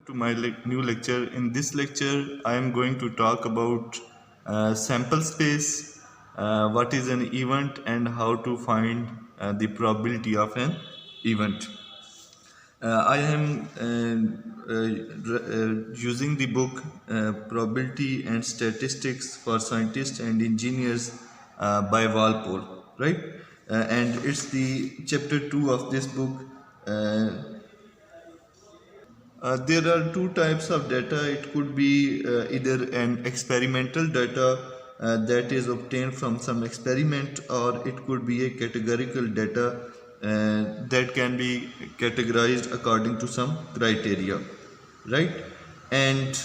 to my new lecture. In this lecture, I am going to talk about sample space, what is an event, and how to find the probability of an event. I am using the book Probability and Statistics for Scientists and Engineers by Walpole, right? And it's the chapter 2 of this book. There are two types of data. It could be either an experimental data that is obtained from some experiment, or it could be a categorical data that can be categorized according to some criteria, right? And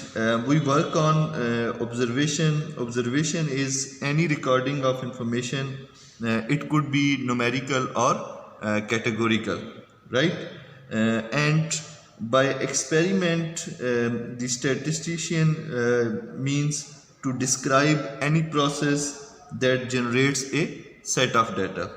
we work on observation. Observation is any recording of information. It could be numerical or categorical, right? And by experiment, the statistician means to describe any process that generates a set of data.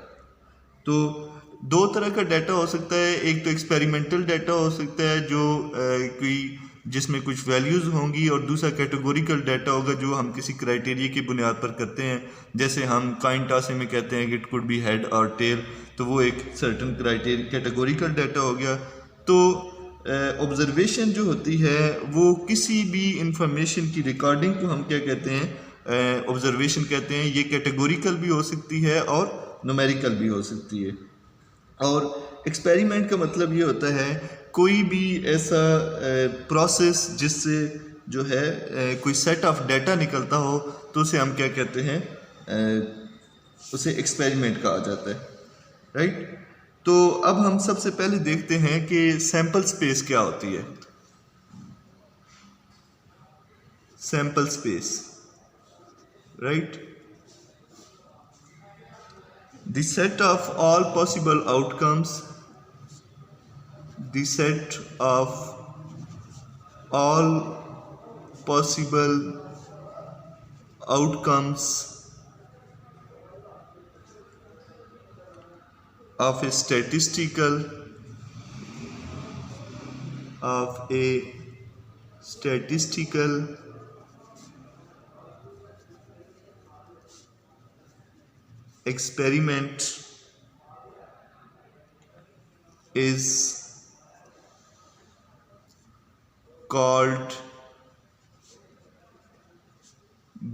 तो दो तरह का data हो सकता है. एक तो experimental data हो सकता है जो कोई जिसमें कुछ वैल्यूज़ होंगी, और दूसरा कैटेगोरिकल डाटा होगा जो हम किसी क्राइटेरिया की बुनियाद पर करते हैं. जैसे हम कॉइन टॉसिंग में कहते हैं कि इट कुड बी हेड और टेल, तो वो एक सर्टन क्राइटेरिया कैटेगोरिकल डाटा हो गया. तो ऑब्जर्वेशन जो होती है वो किसी भी इंफॉर्मेशन की रिकॉर्डिंग को हम क्या कहते हैं, ऑब्जर्वेशन कहते हैं. ये कैटेगोरिकल भी हो सकती है और न्यूमेरिकल भी हो सकती है. और एक्सपेरिमेंट का मतलब ये होता है कोई भी ऐसा प्रोसेस जिससे जो है कोई सेट ऑफ डाटा निकलता हो, तो उसे हम क्या कहते हैं, उसे एक्सपेरिमेंट कहा जाता है, राइट. तो अब हम सबसे पहले देखते हैं कि सैंपल स्पेस क्या होती है. Sample space, right, the set of all possible outcomes, the set of all possible outcomes of a statistical experiment is called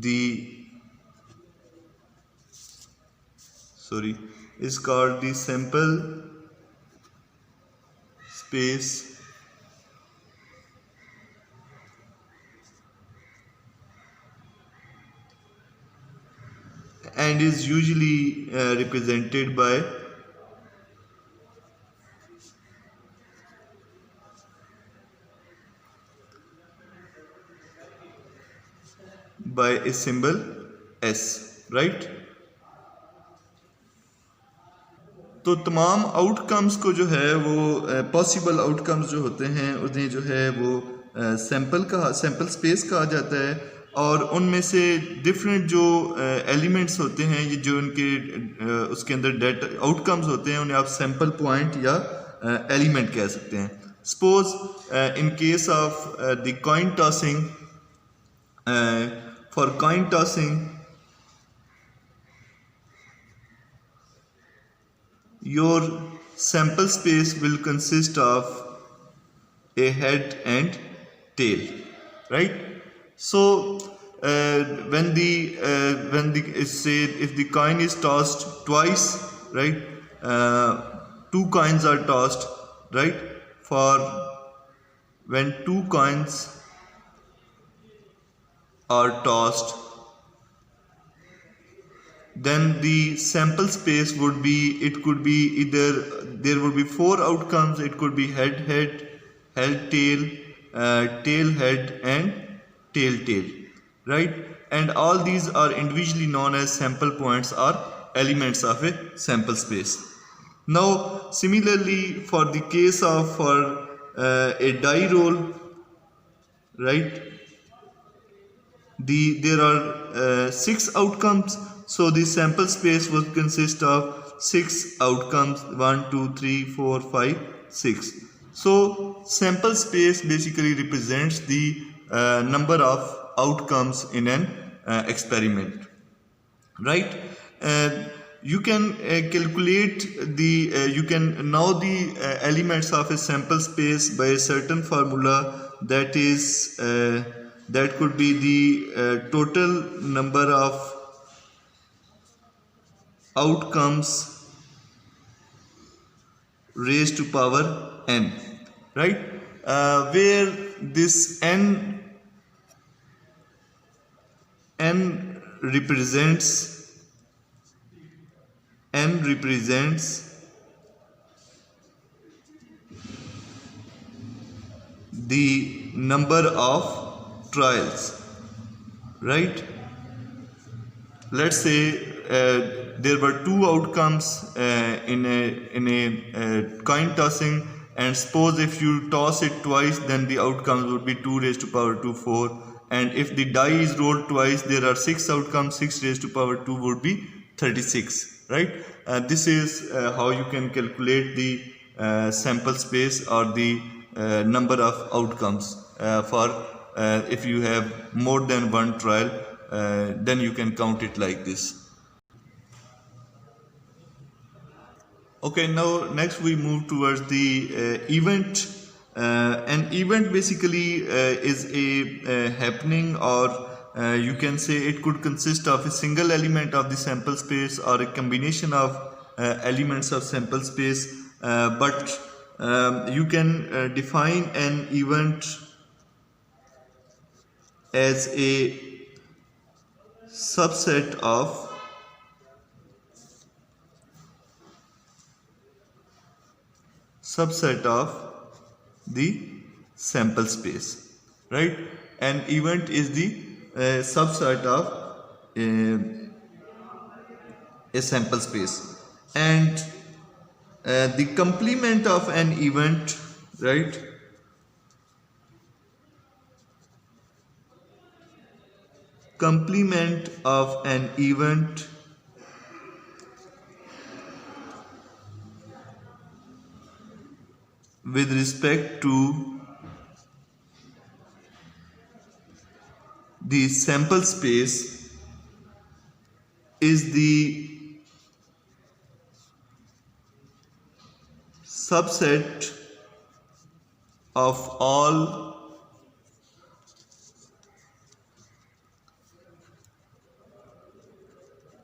the sample space and is usually represented by a symbol S, right. तो तमाम outcomes को जो है वो possible outcomes जो होते हैं उन्हें जो है वो सैंपल स्पेस कहा जाता है. और उनमें से डिफरेंट जो एलिमेंट्स होते हैं, ये जो उनके उसके अंदर डाटा आउटकम्स होते हैं, उन्हें आप सैंपल पॉइंट या एलिमेंट कह सकते हैं. Suppose in case of the coin tossing, for coin tossing your sample space will consist of a head and tail, right. So when say if the coin is tossed twice, right, two coins are tossed, right. For when two coins are tossed, then the sample space would be, it could be either there would be four outcomes. It could be head head, head tail, tail head, and tail tail, right. And all these are individually known as sample points or elements of a sample space. Now similarly, for the case of a die roll, right, there are 6 outcomes. So the sample space would consist of 6 outcomes, 1, 2, 3, 4, 5, 6. So sample space basically represents the number of outcomes in an experiment, right? You can calculate the you can know the elements of a sample space by a certain formula, that is that could be the total number of outcomes raised to power n, right? Where this n represents n represents the number of trials, right? Let's say there were two outcomes in a coin tossing, and suppose if you toss it twice, then the outcomes would be 2 raised to power 2 4, and if the die is rolled twice, there are 6 outcomes. 6 raised to power 2 would be 36, right? This is how you can calculate the sample space or the number of outcomes for if you have more than one trial. Then you can count it like this. Okay, now next we move towards the event. An event basically is a happening, or you can say it could consist of a single element of the sample space or a combination of elements of sample space, but you can define an event as a subset of the sample space, right? An event is the subset of a sample space, and the complement of an event, right, complement of an event with respect to the sample space is the subset of all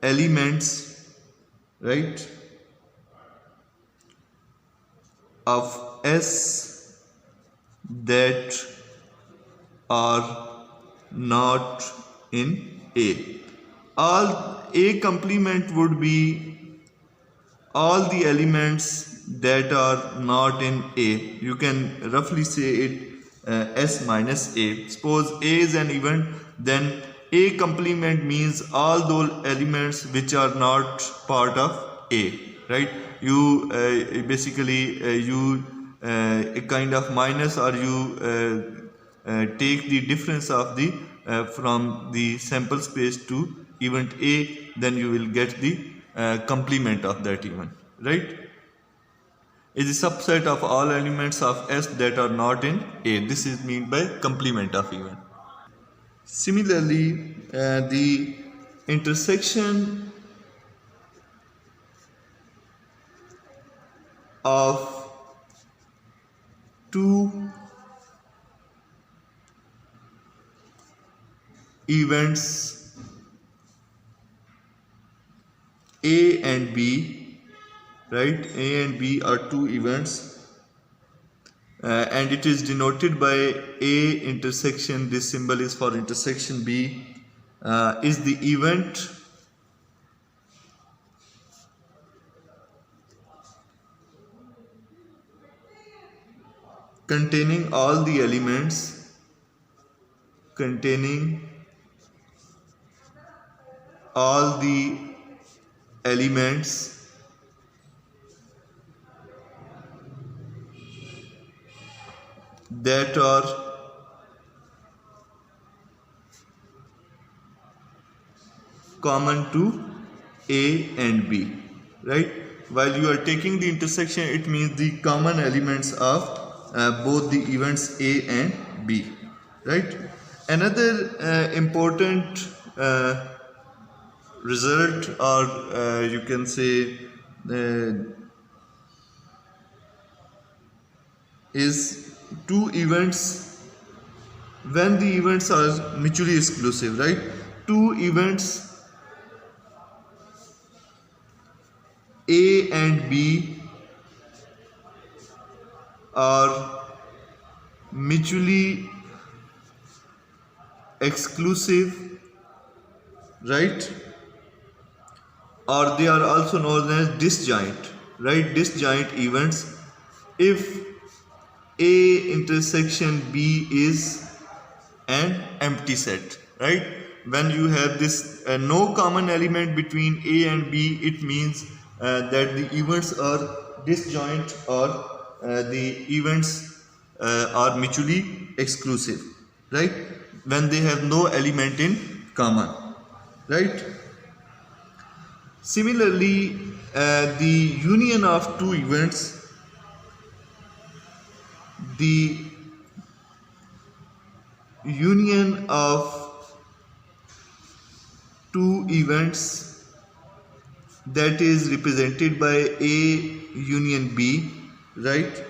elements, right, of S that are not in A. All A complement would be all the elements that are not in A. You can roughly say it S minus A. Suppose A is an event, then A complement means all those elements which are not part of A, right? You basically you a kind of minus, or you take the difference of the from the sample space to event A, then you will get the complement of that event, right? Is a subset of all elements of S that are not in A. This is meant by complement of event. Similarly, the intersection of two events A and B, right? A and B are two events, and it is denoted by A intersection. This symbol is for intersection B. Is the event containing all the elements that are common to A and B, right? While you are taking the intersection, it means the common elements of both the events A and B, right? Another important result, or you can say is two events when the events are mutually exclusive, right? Two events A and B are mutually exclusive, right? Or they are also known as disjoint, right? Disjoint events if A intersection B is an empty set, right? When you have this no common element between A and B, it means that the events are disjoint, or the events are mutually exclusive, right? When they have no element in common, right? Similarly, the union of two events, the union of two events that is represented by A union B, right,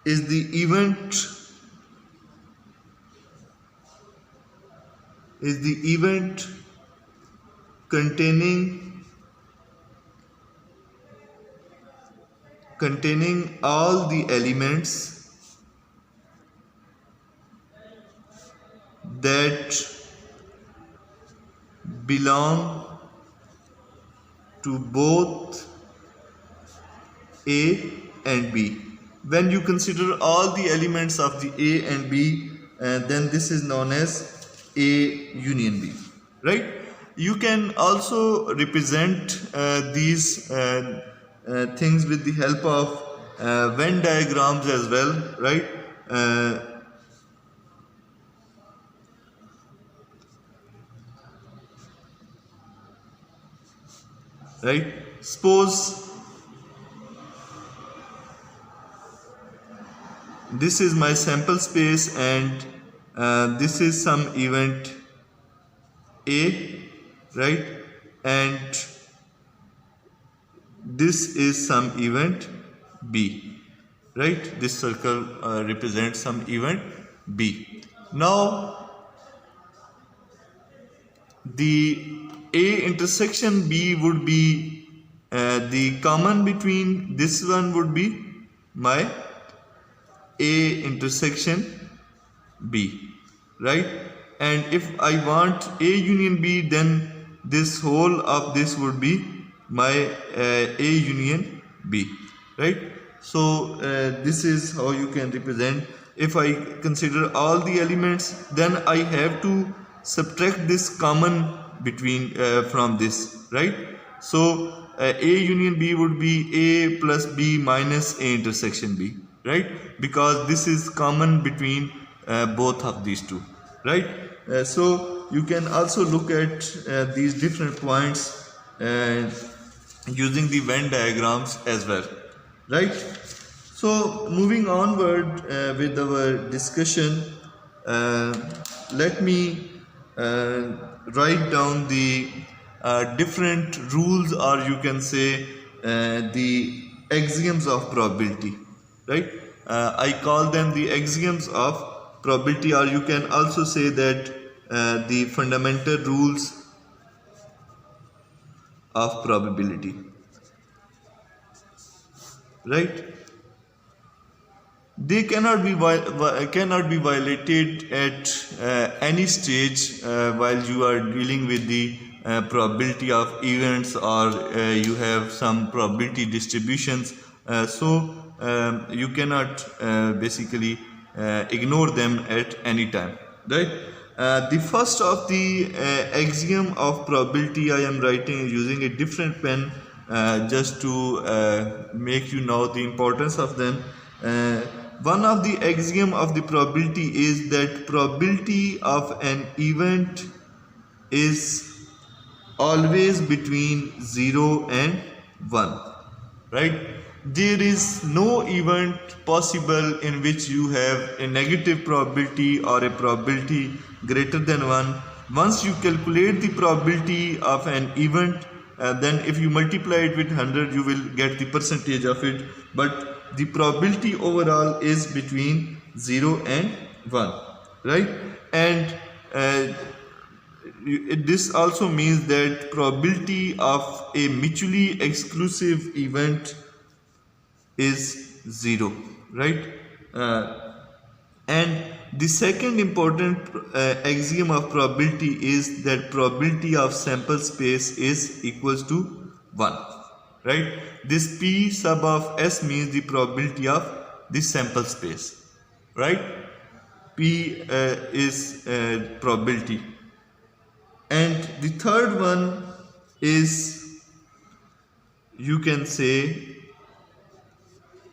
is the event containing all the elements that belong to both A and B. When you consider all the elements of the A and B, then this is known as A union B, right? You can also represent these things with the help of Venn diagrams as well, right? Right? Suppose this is my sample space and this is some event A, right? And this is some event B, right? This circle represents some event B. Now, the A intersection B would be the common between this one would be my A intersection B, right? And if I want A union B, then this whole of this would be my A union B, right? So this is how you can represent. If I consider all the elements, then I have to subtract this common between from this, right? So A union B would be A plus B minus A intersection B, right? Because this is common between both of these two, right? So you can also look at these different points using the Venn diagrams as well, right? So moving onward with our discussion, let me write down the different rules, or you can say the axioms of probability, right? I call them the axioms of probability, or you can also say that the fundamental rules of probability, right? They cannot be violated at any stage while you are dealing with the probability of events, or you have some probability distributions. So you cannot basically ignore them at any time, right? The first of the axiom of probability I am writing using a different pen just to make you know the importance of them. One of the axiom of the probability is that probability of an event is always between 0 and 1, right? there is no event possible in which you have a negative probability or a probability greater than 1. Once you calculate the probability of an event, then if you multiply it with 100 you will get the percentage of it, but the probability overall is between 0 and 1, right? And this also means that probability of a mutually exclusive event is 0, right? And the second important axiom of probability is that probability of sample space is equals to 1, right? This P sub of S means the probability of the sample space, right? P is probability. And the third one is, you can say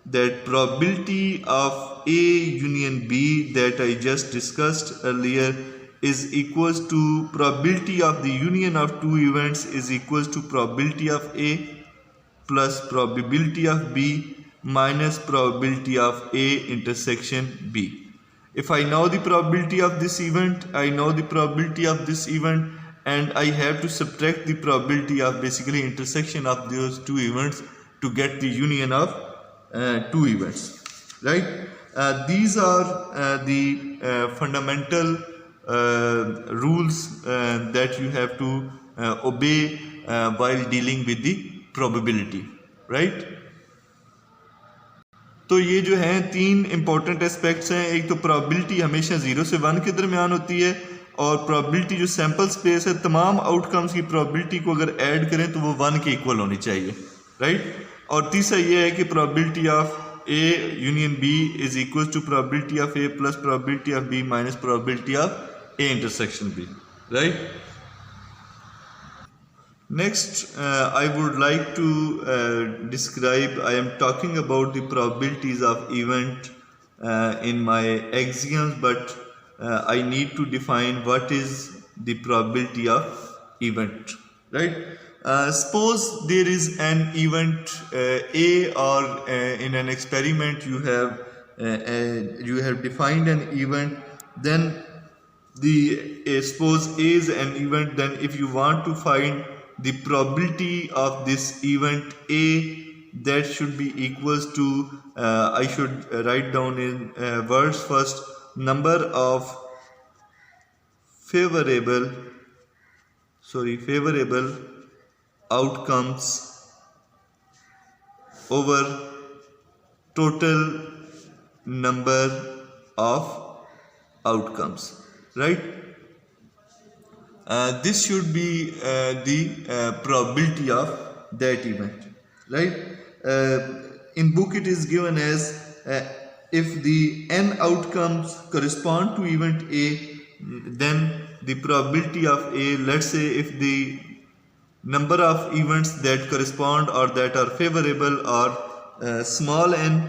that probability of A union B that I just discussed earlier is equals to probability of the union of two events is equals to probability of A plus probability of B minus probability of A intersection B. If I know the probability of this event, I know the probability of this event, and I have to subtract the probability of basically intersection of those two events to get the union of two events, right? These are the fundamental rules that you have to obey while dealing with the probability, right? तो ये जो हैं तीन important aspects हैं. एक तो probability हमेशा 0 से 1 के दरमियान होती है, और प्रोबेबिलिटी जो सैम्पल स्पेस है तमाम आउटकम्स की प्रोबेबिलिटी को अगर ऐड करें तो वो 1 के इक्वल होनी चाहिए, राइट? और तीसरा ये है कि probability of A union B is equal to probability of A plus probability of B minus probability of A intersection B, right? Next, I would like to describe, I am talking about the probabilities of event in my axioms, but I need to define what is the probability of event, right? Suppose there is an event A, or in an experiment you have defined an event, then suppose A is an event, then if you want to find the probability of this event A, that should be equals to I should write down in words first, number of favorable outcomes over total number of outcomes, right? This should be the probability of that event, right? In book it is given as if the n outcomes correspond to event A, then the probability of A, let's say if the number of events that correspond or that are favorable are small n,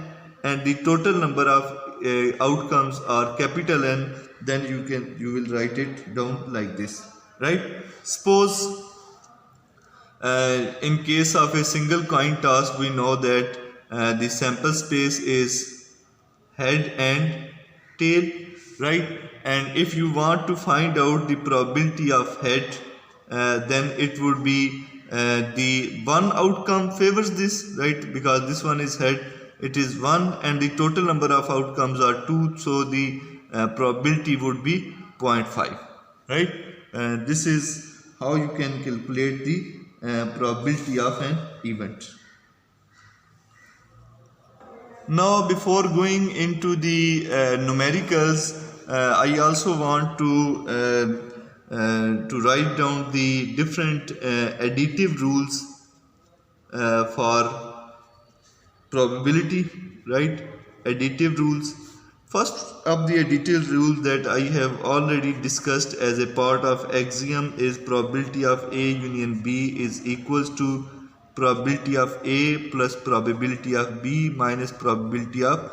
and the total number of outcomes are capital N, then you will write it down like this, right? Suppose in case of a single coin toss, we know that the sample space is head and tail, right? And if you want to find out the probability of head, then it would be the one outcome favors this, right? Because this one is head, it is 1, and the total number of outcomes are 2, so the probability would be 0.5, right? This is how you can calculate the probability of an event. Now, before going into the numericals, I also want to write down the different additive rules for probability, right? Additive rules. First of the additive rules that I have already discussed as a part of axiom is probability of A union B is equals to probability of A plus probability of B minus probability of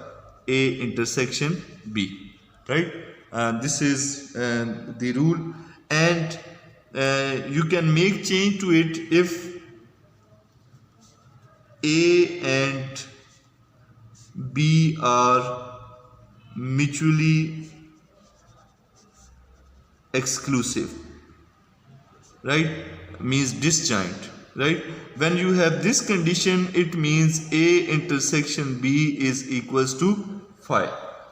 A intersection B, right? This is the rule, and you can make change to it if A and B are mutually exclusive, right? Means disjoint, right? When you have this condition, it means A intersection B is equals to phi,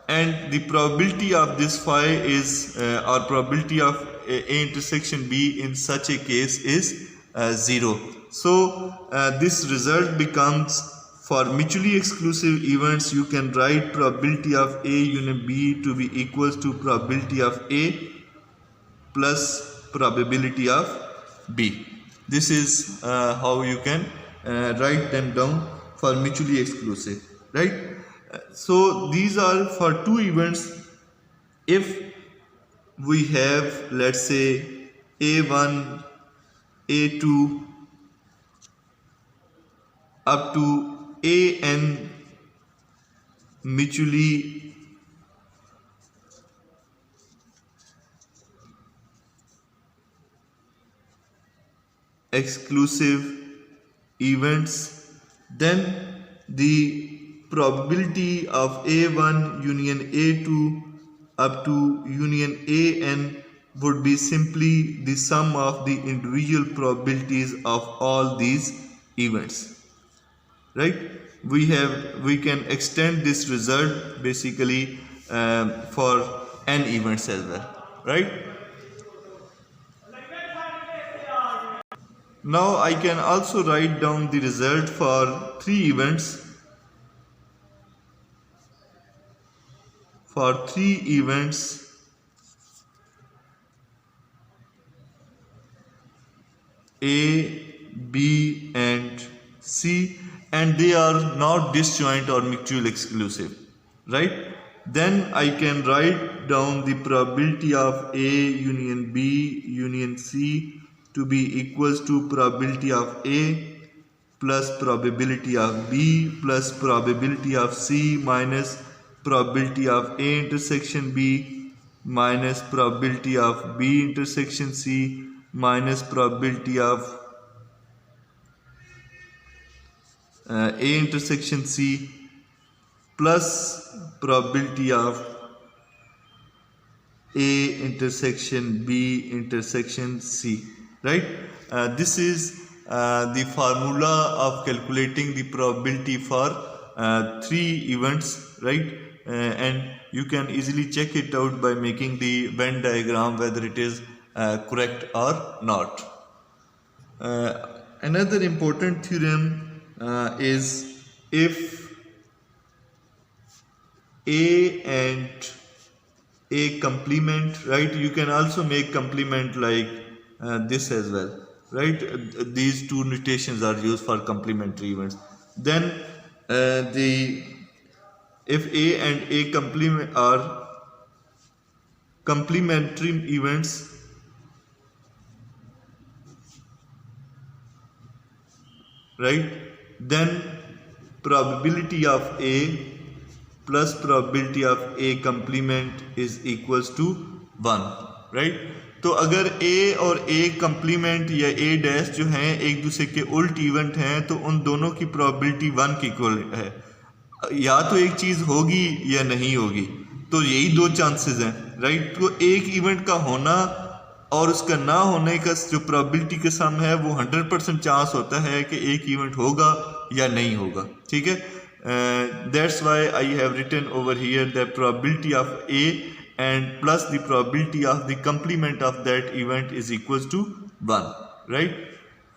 and the probability of this phi is or probability of A intersection B in such a case is 0. So this result becomes, for mutually exclusive events, you can write probability of A union B to be equals to probability of A plus probability of B. This is how you can write them down for mutually exclusive, right? So these are for two events. If we have, let's say, A1, A2 up to AN mutually exclusive events, then the probability of A1 union A2 up to union AN would be simply the sum of the individual probabilities of all these events, right? We can extend this result basically for n events as well, right? Now I can also write down the result for three events. For three events, A, B and C, and they are not disjoint or mutually exclusive, right? Then I can write down the probability of A union B union C to be equals to probability of A plus probability of B plus probability of C minus probability of A intersection B minus probability of B intersection C minus probability of A intersection C plus probability of A intersection B intersection C, right? This is the formula of calculating the probability for three events, right? And you can easily check it out by making the Venn diagram whether it is correct or not. Another important theorem is if A and A complement, right? You can also make complement like this as well, right? These two notations are used for complementary events. Then if A and A complement are complementary events, right? Then probability of A plus probability of A complement is equals to 1, right? तो अगर A और A complement या A dash जो हैं एक दूसरे के उल्ट इवेंट हैं तो उन दोनों की probability 1 की इक्वल है, या तो एक चीज होगी या नहीं होगी, तो यही दो चांसेस हैं, राइट? तो एक इवेंट का होना और उसका ना होने का जो प्रोबेबिलिटी का सम है वो 100% चांस होता है कि एक इवेंट होगा या नहीं होगा, ठीक है? That's why I have written over here the probability of A and plus the probability of the complement of that event is equals to 1, right?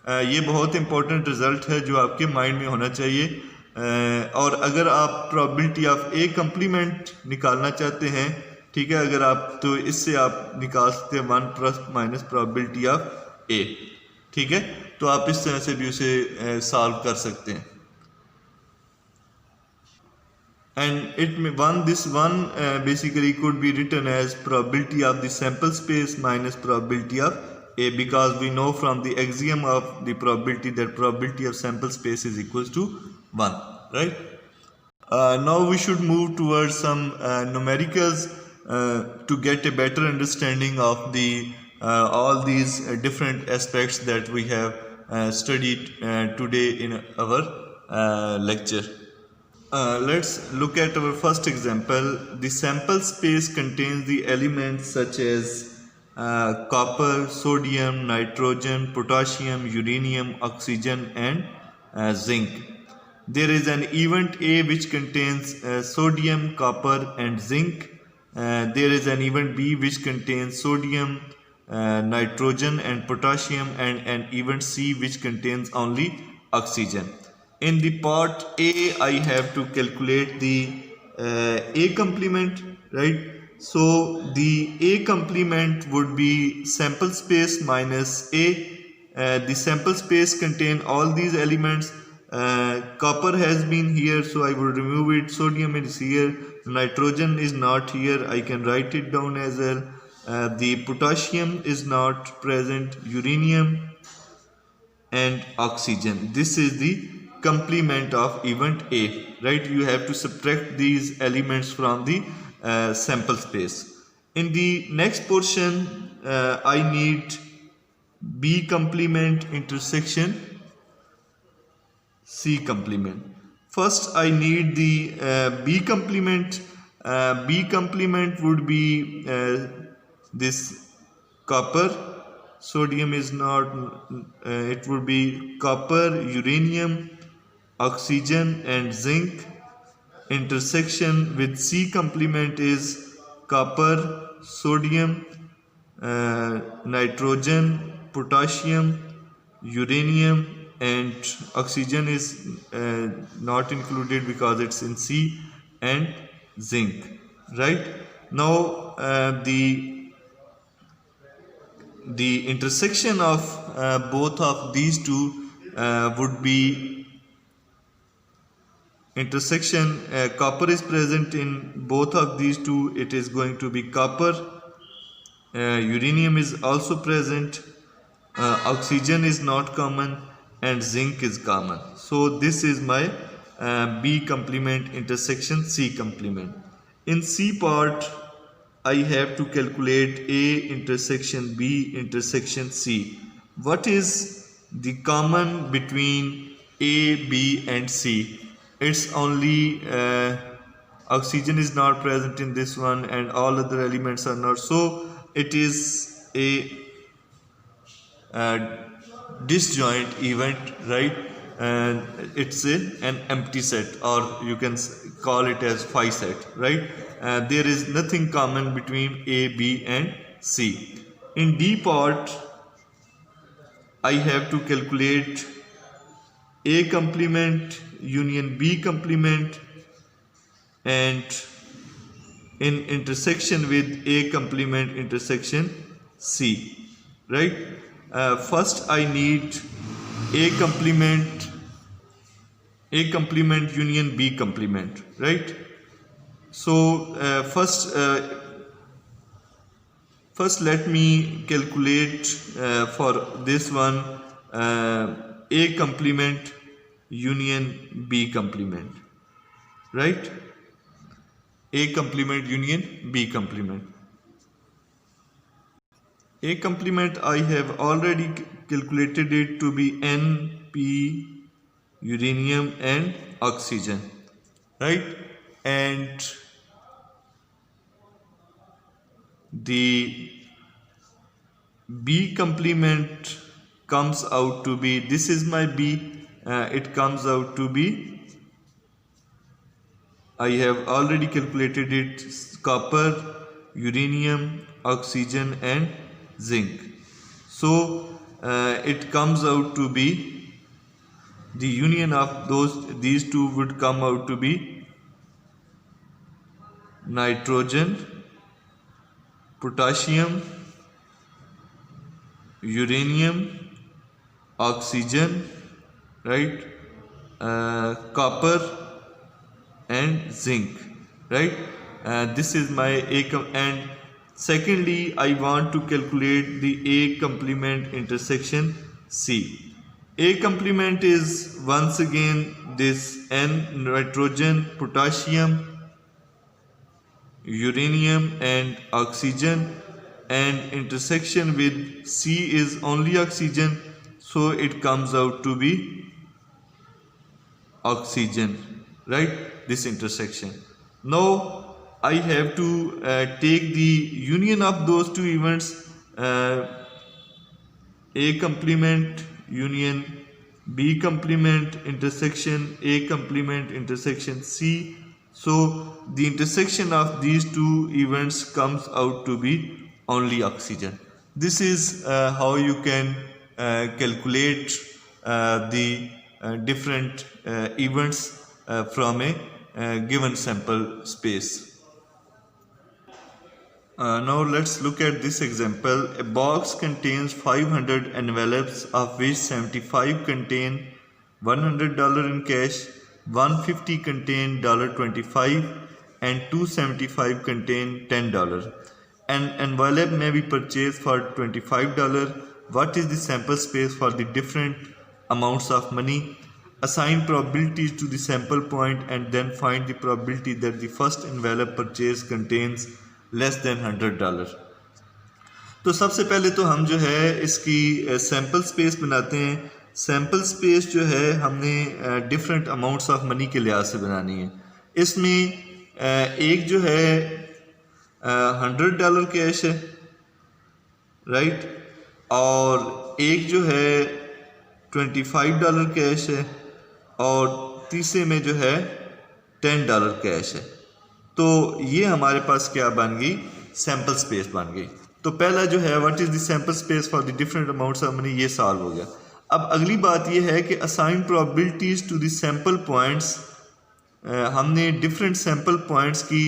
ये बहुत इंपॉर्टेंट रिजल्ट है जो आपके माइंड में होना चाहिए. और अगर आप probability of A complement निकालना चाहते हैं, ठीक है, अगर आप तो इससे आप निकाल सकते हैं 1 plus minus probability of A, ठीक है? तो आप इस तरह से भी उसे सॉल्व कर सकते हैं. And this one basically could be written as probability of the sample space minus probability of A, because we know from the axiom of the probability that probability of sample space is equals to 1, right? Now we should move towards some numericals to get a better understanding of the all these different aspects that we have studied today in our lecture. Let's look at our first example. The sample space contains the elements such as copper, sodium, nitrogen, potassium, uranium, oxygen, and zinc. There is an event A which contains sodium, copper, and zinc. There is an event B which contains sodium, nitrogen, and potassium, and an event C which contains only oxygen. In the part A, I have to calculate the A complement, right? So the A complement would be sample space minus A. The sample space contain all these elements. Copper has been here, so I will remove it. Sodium is here. Nitrogen is not here. I can write it down as well. The potassium is not present. Uranium and oxygen. This is the complement of event A, right? You have to subtract these elements from the sample space. In the next portion, I need B complement intersection C complement. First, I need the B complement. B complement would be this copper. Sodium is not, it would be copper, uranium, oxygen, and zinc. Intersection with C complement is copper, sodium, nitrogen, potassium, uranium, and oxygen is not included because it's in C, and zinc, right? Now the intersection of both of these two would be intersection. Copper is present in both of these two. It is going to be copper. Uranium is also present. Oxygen is not common, and zinc is common. So this is my B complement intersection C complement. In C part, I have to calculate A intersection B intersection C. What is the common between A, B, and C? It's only oxygen is not present in this one, and all other elements are not. So it is a disjoint event, right? And it's an empty set, or you can call it as phi set, right? There is nothing common between A, B, and C. In D part, I have to calculate A complement union B complement, and in intersection with A complement intersection C, right? First I need A complement union B complement, right? So first let me calculate for this one A complement union B complement, right? A complement union B complement. A complement I have already calculated it to be N, P, uranium, and oxygen, right? And the B complement comes out to be, this is my B, it comes out to be, I have already calculated it, copper, uranium, oxygen, and zinc. So it comes out to be, the union of these two would come out to be nitrogen, potassium, uranium, oxygen, right? Copper and zinc, right? This is my and secondly, I want to calculate the A complement intersection C. A complement is once again this N, nitrogen, potassium, uranium, and oxygen, and intersection with C is only oxygen, so it comes out to be oxygen, right? this intersection. Now I have to take the union of those two events, A complement union B complement intersection A complement intersection C. So the intersection of these two events comes out to be only oxygen. This is how you can calculate the different events from a given sample space. Now let's look at this example. A box contains 500 envelopes, of which 75 contain $100 in cash, 150 contain $25, and 275 contain $10. An envelope may be purchased for $25. What is the sample space for the different amounts of money? Assign probabilities to the sample point and then find the probability that the first envelope purchased contains less than $100. तो सबसे पहले तो हम जो है इसकी sample space बनाते हैं. सैम्पल स्पेस जो है हमने डिफरेंट अमाउंट्स ऑफ मनी के लिहाज से बनानी है. इसमें एक जो है $100 कैश है, राइट, और एक जो है $25 कैश है, और तीसरे में जो है $10 कैश है. तो ये हमारे पास क्या बन गई? सैम्पल स्पेस बन गई. तो पहला जो है what is the sample space for the different amounts of money, ये सॉल्व हो गया. अब अगली बात ये है कि assign probabilities to the sample points. हमने डिफरेंट सैम्पल पॉइंट्स की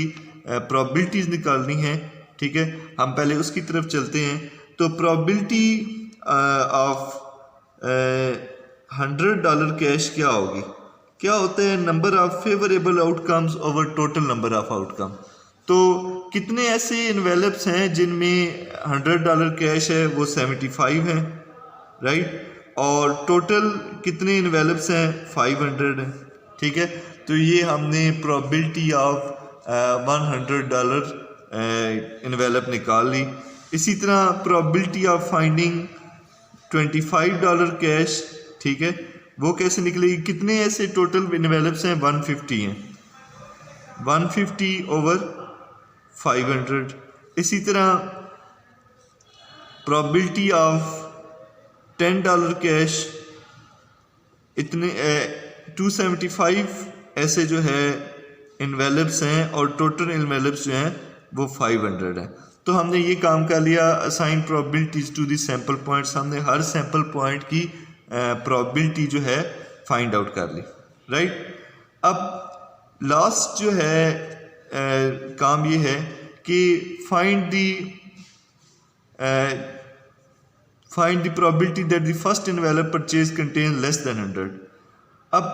प्रोबेबिलिटीज निकालनी है. ठीक है, हम पहले उसकी तरफ चलते हैं. तो प्रोबेबिलिटी ऑफ $100 कैश क्या होगी? क्या होता है? Number of favourable outcomes over total number of outcome. तो कितने ऐसे इन्वेलप्स हैं जिनमें $100 कैश है, वो 75 हैं, राइट, और टोटल कितने इन्वेलप्स हैं? 500 हैं. ठीक है, तो ये हमने प्रोबेबिलिटी ऑफ $100 इन्वेलप निकाल ली. इसी तरह प्रोबेबिलिटी ऑफ फाइंडिंग $25 कैश, ठीक है, वो कैसे निकलेगी? कितने ऐसे टोटल इन्वेलप्स हैं? 150 हैं. 150 ओवर 500. इसी तरह प्रोबेबिलिटी ऑफ $10 कैश, इतने 275 ऐसे जो है इन्वेलप्स हैं, और टोटल इन्वेलप्स जो हैं वो 500 हैं. तो हमने ये काम कर लिया. Assign probabilities to the sample points. हमने हर सैम्पल पॉइंट की प्रोबेबिलिटी जो है फाइंड आउट कर ली, राइट. अब लास्ट जो है काम ये है कि find the probability that the first envelope purchase contain less than 100. अब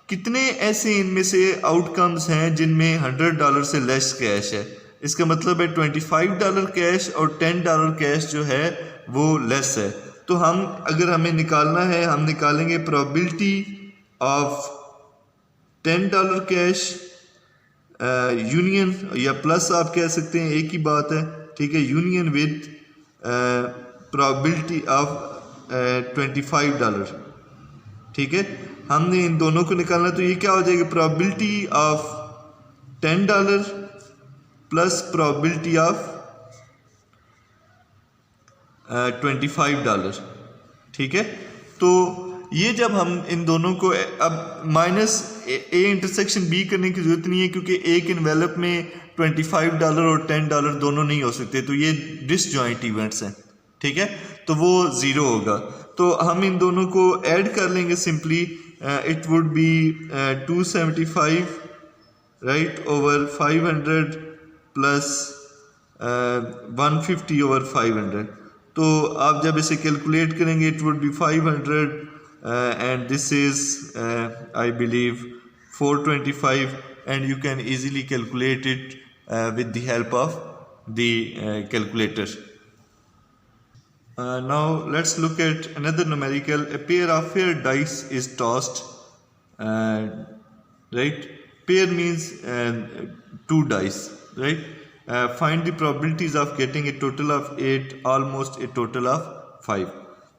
कितने ऐसे इनमें से आउटकम्स हैं जिनमें $100 से लेस कैश है? इसका मतलब है $25 कैश और $10 कैश जो है वो लेस है. तो अगर हमें निकालना है, हम निकालेंगे प्रोबेबिलिटी ऑफ $10 कैश यूनियन, या प्लस आप कह सकते हैं, एक ही बात है, ठीक है, यूनियन विद प्रोबेबिलिटी ऑफ $25. ठीक है, हमने इन दोनों को निकालना. तो ये क्या हो जाएगा? Probability of $10 plus probability of $25. ठीक है, तो ये जब हम इन दोनों को, अब माइनस ए इंटरसेक्शन बी करने की जरूरत नहीं है, क्योंकि एक इन्वेलप में $25 और $10 दोनों नहीं हो सकते. तो ये डिसजॉइंट इवेंट्स हैं. ठीक है, तो वो ज़ीरो होगा. तो हम इन दोनों को ऐड कर लेंगे simply. It would be 275 right over 500 plus 150 over 500. तो आप जब इसे कैलकुलेट करेंगे it would be 500 and this is I believe 425 and you can easily calculate it with the help of the calculator. Now let's look at another numerical. A pair of fair dice is tossed. Right? Pair means two dice. Right? Find the probabilities of getting a total of 8, almost a total of 5.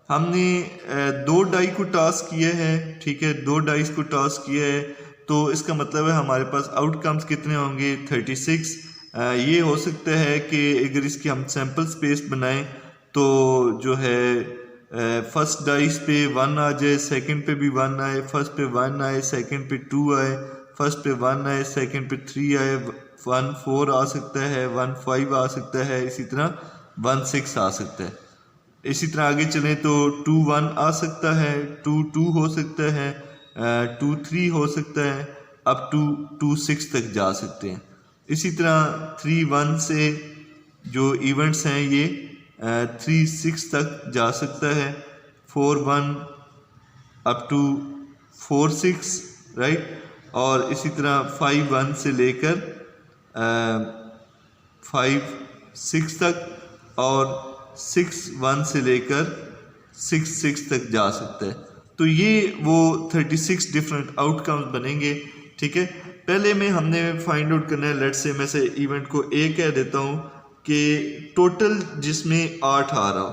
हमने दो die को toss किया है. ठीक है, दो dice को toss किया है. तो इसका मतलब है हमारे पास आउटकम्स कितने होंगे 36। ये हो सकता है कि अगर इसकी हम सैम्पल स्पेस बनाएं तो जो है फर्स्ट डाइस पे 1 आ जाए, सेकंड पे भी 1 आए, फर्स्ट पे 1 आए, सेकंड पे 2 आए, फर्स्ट पे 1 आए, सेकंड पे 3 आए, 1 4 आ सकता है, 1 5 आ सकता है, इसी तरह 1 6 आ सकता है। इसी तरह आगे चलें तो 2 1 आ सकता है, 2 2 हो सकता है, 2 3 हो सकता है, अब 2 6 तक जा सकते हैं। इसी तरह 3 1 से जो इवेंट्स हैं ये 3 6 तक जा सकता है, 4 1 अप टू 4 6 राइट। और इसी तरह 5 1 से लेकर 5 6 तक और 6 1 से लेकर 6 6 तक जा सकता है। तो ये वो 36 डिफरेंट आउटकम्स बनेंगे। ठीक है, पहले में हमने फाइंड आउट करना है, लेट्स से मैं से इवेंट को ए कह देता हूँ कि टोटल जिसमें 8 आ रहा हो,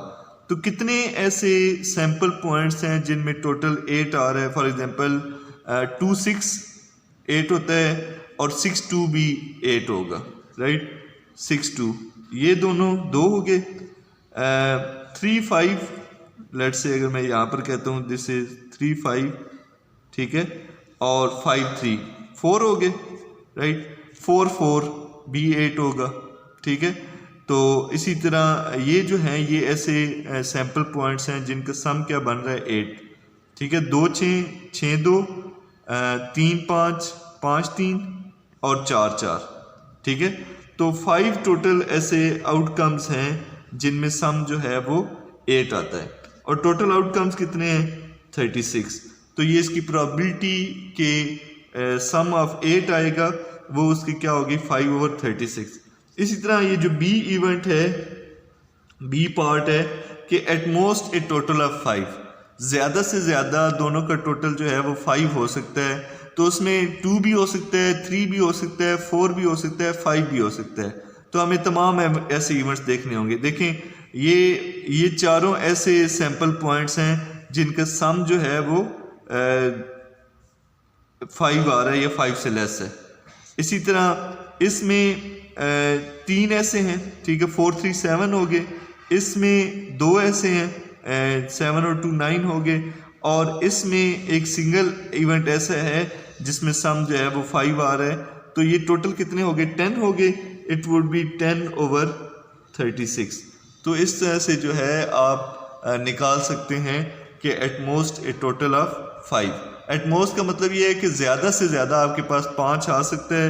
तो कितने ऐसे सैंपल पॉइंट्स हैं जिनमें टोटल 8 आ रहा है। फॉर एग्जांपल 2 6 8 होता है और 6 2 भी 8 होगा राइट। 6 2 ये दोनों 2 हो गए। 3 5 लेट्स से अगर मैं यहाँ पर कहता हूँ दिस इज 3 5 ठीक है, और 5 3 4 हो गए राइट। 4 4 भी 8 होगा ठीक है। तो इसी तरह ये जो हैं ये ऐसे सैंपल पॉइंट्स हैं जिनका सम क्या बन रहा है 8 ठीक है। 2 6 6 2 3 5 5 3 और 4 4 ठीक है। तो 5 टोटल ऐसे आउटकम्स हैं जिनमें सम जो है वो 8 आता है और टोटल आउटकम्स कितने हैं 36। तो ये इसकी प्रोबेबिलिटी के सम ऑफ 8 आएगा वो उसकी क्या होगी 5/36। इसी तरह ये जो बी इवेंट है, बी पार्ट है कि at most A total of 5, ज़्यादा से ज़्यादा दोनों का टोटल जो है वो 5 हो सकता है। तो उसमें 2 भी हो सकता है, 3 भी हो सकता है, 4 भी हो सकता है, 5 भी हो सकता है। तो हमें तमाम ऐसे इवेंट्स देखने होंगे। देखें ये चारों ऐसे सैंपल पॉइंट्स हैं जिनका सम जो है वो 5 आ रहा है या 5 से लेस है। इसी तरह इसमें 3 ऐसे हैं ठीक है, 4 3 7 हो गए। इसमें 2 ऐसे हैं 7 और 2 9 हो गए। और इसमें एक सिंगल इवेंट ऐसा है जिसमें सम जो है वो 5 आ रहा है। तो ये टोटल कितने हो गए 10 हो गए। It would be 10/36। तो इस तरह से जो है आप निकाल सकते हैं कि at most A total of 5। At most का मतलब ये है कि ज़्यादा से ज़्यादा आपके पास 5 आ सकता है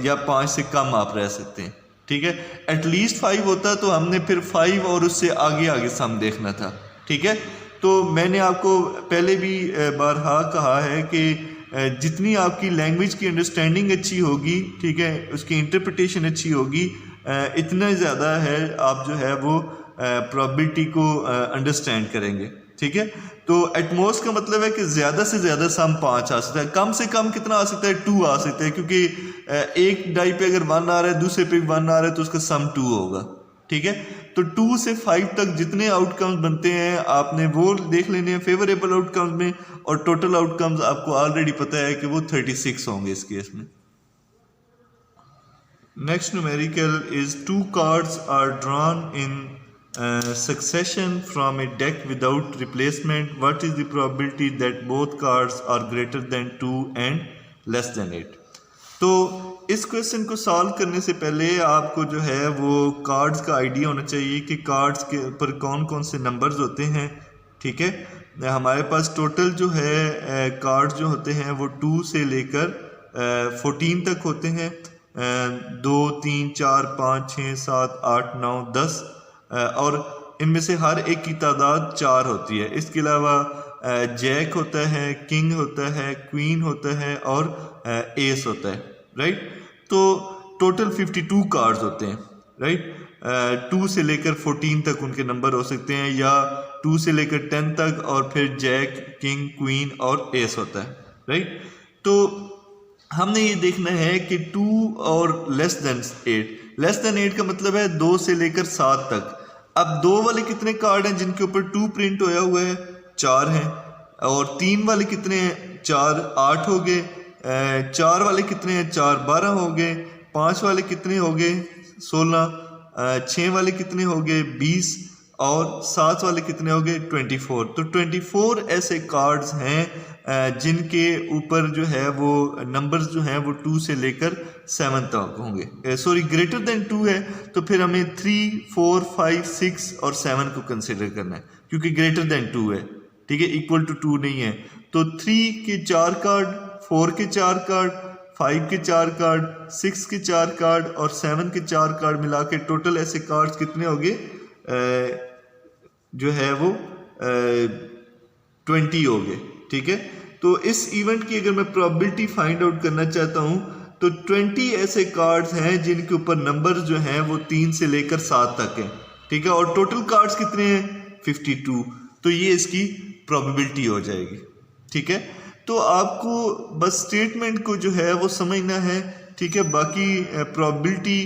या 5 से कम आप रह सकते हैं ठीक है। एटलीस्ट 5 होता तो हमने फिर 5 और उससे आगे आगे सम देखना था ठीक है। तो मैंने आपको पहले भी बारहा कहा है कि जितनी आपकी लैंग्वेज की अंडरस्टैंडिंग अच्छी होगी ठीक है, उसकी इंटरप्रिटेशन अच्छी होगी, इतना ज़्यादा है आप जो है वो प्रोबेबिलिटी को अंडरस्टैंड करेंगे ठीक है। तो एटमोस्ट का मतलब है कि ज़्यादा से ज़्यादा सम 5 आ सकता है, कम से कम कितना आ सकता है 2 आ सकता है, क्योंकि एक डाई पे अगर 1 आ रहा है दूसरे पे 1 आ रहा है तो उसका सम 2 होगा ठीक है। तो 2 से 5 तक जितने आउटकम्स बनते हैं आपने वो देख लेने हैं फेवरेबल आउटकम्स में, और टोटल आउटकम्स आपको ऑलरेडी पता है कि वो 36 होंगे इस केस में। Next numerical is 2 cards are drawn in succession from a deck without replacement. What is the probability that both cards are greater than 2 and less than 8? तो इस क्वेश्चन को सॉल्व करने से पहले आपको जो है वो कार्ड्स का आइडिया होना चाहिए कि कार्ड्स के ऊपर कौन कौन से नंबर्स होते हैं ठीक है। हमारे पास टोटल जो है कार्ड्स जो होते हैं वो 2 से लेकर 14 तक होते हैं। 2 3 4 5 6 7 8 9 10 और इनमें से हर एक की तादाद 4 होती है। इसके अलावा जैक होता है, किंग होता है, क्वीन होता है और एस होता है राइट। तो टोटल 52 कार्ड्स होते हैं राइट। 2 से लेकर 14 तक उनके नंबर हो सकते हैं, या 2 से लेकर 10 तक और फिर जैक, किंग, क्वीन और एस होता है राइट। तो हमने ये देखना है कि 2 और लेस देन 8, लेस देन 8 का मतलब है 2 से लेकर 7 तक। अब 2 वाले कितने कार्ड हैं जिनके ऊपर 2 प्रिंट होया हुआ है? 4 हैं। और 3 वाले कितने हैं? 4 8 हो गए। 4 वाले कितने हैं, 4 12 हो गए, 5 वाले कितने हो गए 16, 6 वाले कितने हो गए 20 और 7 वाले कितने हो गए 24। तो 24 ऐसे कार्ड्स हैं जिनके ऊपर जो है वो नंबर्स जो हैं वो 2 से लेकर 7 तक होंगे। सॉरी, ग्रेटर देन 2 है तो फिर हमें 3, 4, 5, 6 और 7 को कंसिडर करना है क्योंकि ग्रेटर देन 2 है, ठीक है, इक्वल टू 2 नहीं है। तो 3 के 4 कार्ड, 4 के 4 कार्ड, 5 के 4 कार्ड, 6 के 4 कार्ड और 7 के 4 कार्ड मिला के टोटल ऐसे कार्ड्स कितने हो गए जो है वो 20 हो गए, ठीक है। तो इस इवेंट की अगर मैं प्रोबेबिलिटी फाइंड आउट करना चाहता हूं तो 20 ऐसे कार्ड्स हैं जिनके ऊपर नंबर जो हैं वो 3 से लेकर 7 तक हैं, ठीक है, और टोटल कार्ड्स कितने हैं 52। तो ये इसकी प्रोबेबिलिटी हो जाएगी, ठीक है। तो आपको बस स्टेटमेंट को जो है वो समझना है, ठीक है। बाकी प्रोबेबिलिटी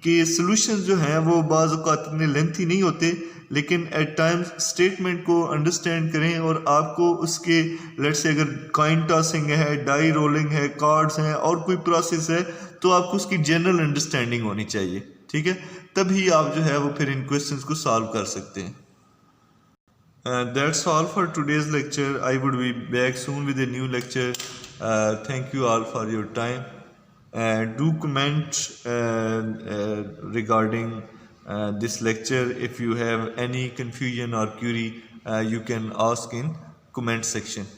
के सॉल्यूशंस जो हैं वो बाज़ औक़ात इतने लेंथी नहीं होते, लेकिन एट टाइम्स स्टेटमेंट को अंडरस्टैंड करें और आपको उसके लेट्स से अगर कॉइन टॉसिंग है, डाई रोलिंग है, कार्ड्स हैं और कोई प्रोसेस है तो आपको उसकी जनरल अंडरस्टैंडिंग होनी चाहिए, ठीक है, तभी आप जो है वो फिर इन क्वेश्चंस को सॉल्व कर सकते हैं। That's all for today's lecture. I would be back soon with a new lecture. Thank you all for your time. Do comment regarding this lecture. If you have any confusion or query, you can ask in comment section.